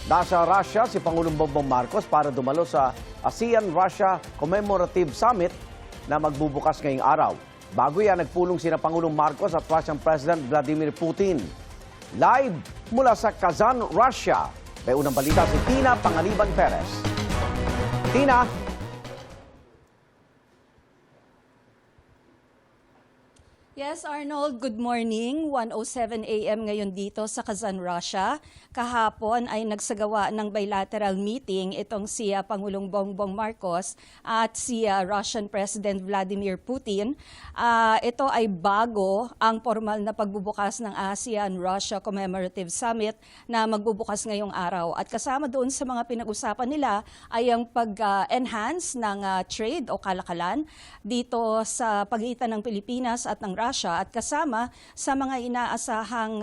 Nasa Russia si Pangulong Bongbong Marcos para dumalo sa ASEAN-Russia Commemorative Summit na magbubukas ngayong araw. Bago yan, nagpulong sina Pangulong Marcos at Russian President Vladimir Putin. Live mula sa Kazan, Russia, may unang balita si Tina Pangaliban Perez. Tina? Yes, Arnold, good morning. 1:07 a.m. ngayon dito sa Kazan, Russia. Kahapon ay nagsagawa ng bilateral meeting itong si Pangulong Bongbong Marcos at si Russian President Vladimir Putin. Ito ay bago ang formal na pagbubukas ng ASEAN-Russia Commemorative Summit na magbubukas ngayong araw. At kasama doon sa mga pinag-usapan nila ay ang pag-enhance ng trade o kalakalan dito sa pagitan ng Pilipinas at ng Russia, at kasama sa mga inaasahang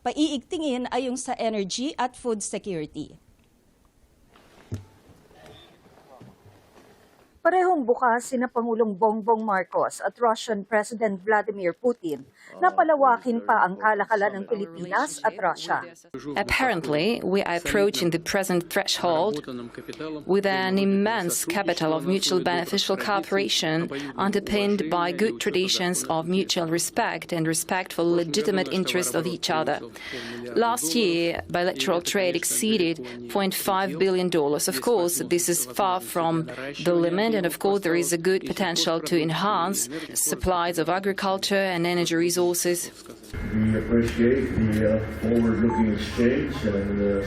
paiigtingin ay yung sa energy at food security. Parehong bukas sina Pangulong Bongbong Marcos at Russian President Vladimir Putin na palawakin pa ang kalakalan ng Pilipinas at Russia. Apparently, we are approaching the present threshold with an immense capital of mutual beneficial cooperation underpinned by good traditions of mutual respect and respect for legitimate interests of each other. Last year, bilateral trade exceeded $0.5 billion. Of course, this is far from the limit, and of course there is a good potential to enhance supplies of agriculture and energy resources. We appreciate the forward-looking exchange and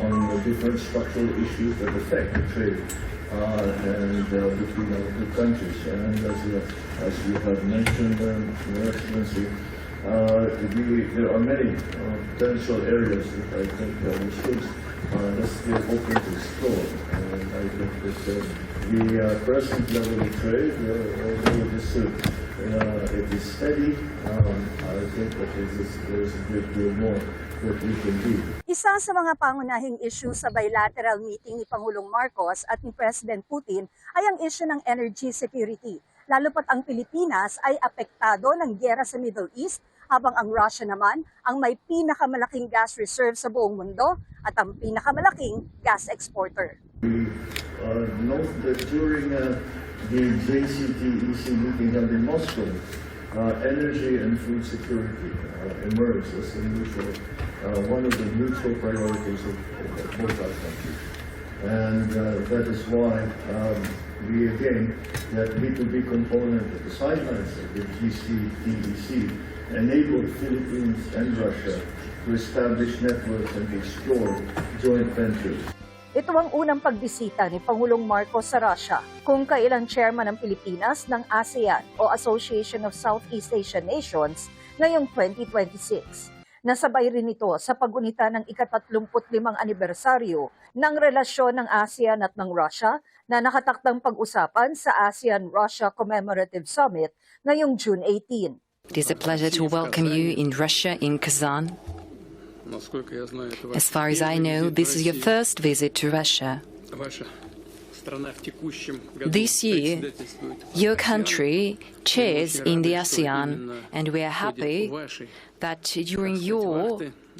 on the different structural issues that affect the trade and between our two countries. And as you have mentioned, Your Excellency, there are many potential areas that I think we should still open to explore. And I think that the present level of trade, although it is steady, I think that there's a great deal more that we can do. Isa sa mga pangunahing issue sa bilateral meeting ni Pangulong Marcos at ni President Putin ay ang issue ng energy security. Lalo pat ang Pilipinas ay apektado ng giyera sa Middle East, habang ang Russia naman ang may pinakamalaking gas reserve sa buong mundo at ang pinakamalaking gas exporter. We note that during the JCTEC meeting held in Moscow, energy and food security emerged as one of the mutual priorities of both our countries. And that is why we again, that B2B component at the sidelines of the JCTEC enabled Philippines and Russia to establish networks and to explore joint ventures. Ito ang unang pagbisita ni Pangulong Marcos sa Russia kung kailan chairman ng Pilipinas ng ASEAN o Association of Southeast Asian Nations ngayong 2026. Nasabay rin ito sa pagunita ng ika-35 anibersaryo ng relasyon ng ASEAN at ng Russia na nakatakdang pag-usapan sa ASEAN-Russia Commemorative Summit ngayong June 18. It is a pleasure to welcome you in Russia, in Kazan. As far as I know, this is your first visit to Russia. This year, your country chairs in the ASEAN, and we are happy that during your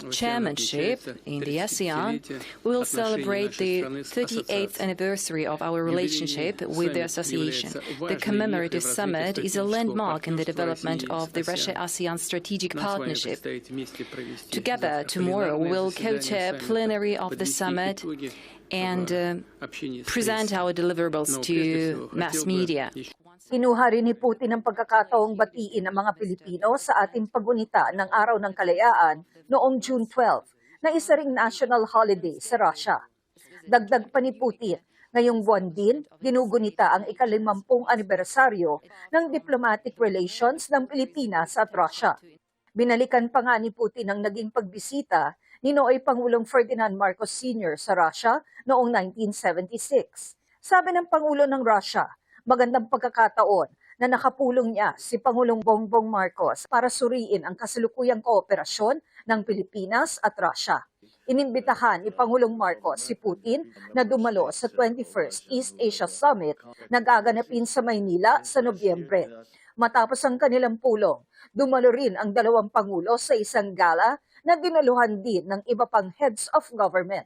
chairmanship in the ASEAN, we will celebrate the 38th anniversary of our relationship with the association. The commemorative summit is a landmark in the development of the Russia-ASEAN strategic partnership. Together, tomorrow, we'll co-chair plenary of the summit and present our deliverables to mass media. Kinuha rin ni Putin ang pagkakataong batiin ang mga Pilipino sa ating pagunita ng Araw ng Kalayaan noong June 12, na isa ring national holiday sa Russia. Dagdag pa ni Putin, ngayong buwan din, ginugunita ang ika-50 anibersaryo ng diplomatic relations ng Pilipinas at Russia. Binalikan pa nga ni Putin ang naging pagbisita ni Nooy Pangulong Ferdinand Marcos Sr. sa Russia noong 1976. Sabi ng Pangulo ng Russia, magandang pagkakataon na nakapulong niya si Pangulong Bongbong Marcos para suriin ang kasalukuyang kooperasyon ng Pilipinas at Russia. Inimbitahan ni Pangulong Marcos si Putin na dumalo sa 21st East Asia Summit na gaganapin sa Maynila sa Nobyembre. Matapos ang kanilang pulong, dumalo rin ang dalawang pangulo sa isang gala na dinaluhan din ng iba pang heads of government.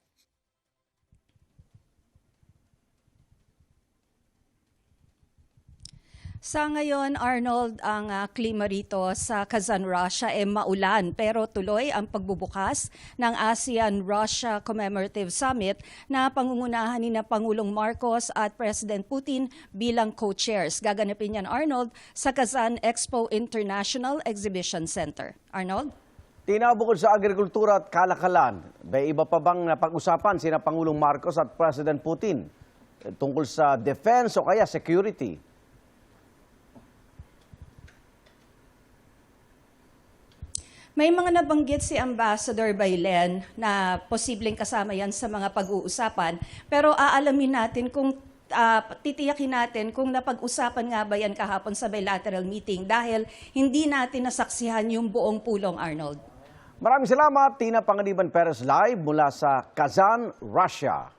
Sa ngayon, Arnold, ang klima rito sa Kazan, Russia ay maulan pero tuloy ang pagbubukas ng ASEAN-Russia Commemorative Summit na pangungunahan ni Pangulong Marcos at President Putin bilang co-chairs. Gaganapin yan, Arnold, sa Kazan Expo International Exhibition Center. Arnold? Tina, bukod sa agrikultura at kalakalan, may iba pa bang napag-usapan sina Pangulong Marcos at President Putin tungkol sa defense o kaya security? May mga nabanggit si Ambassador Bailen na posibleng kasama yan sa mga pag-uusapan. Pero aalamin natin kung titiyakin natin kung napag-usapan nga ba yan kahapon sa bilateral meeting dahil hindi natin nasaksihan yung buong pulong, Arnold. Maraming salamat, Tina Panganiban Perez live mula sa Kazan, Russia.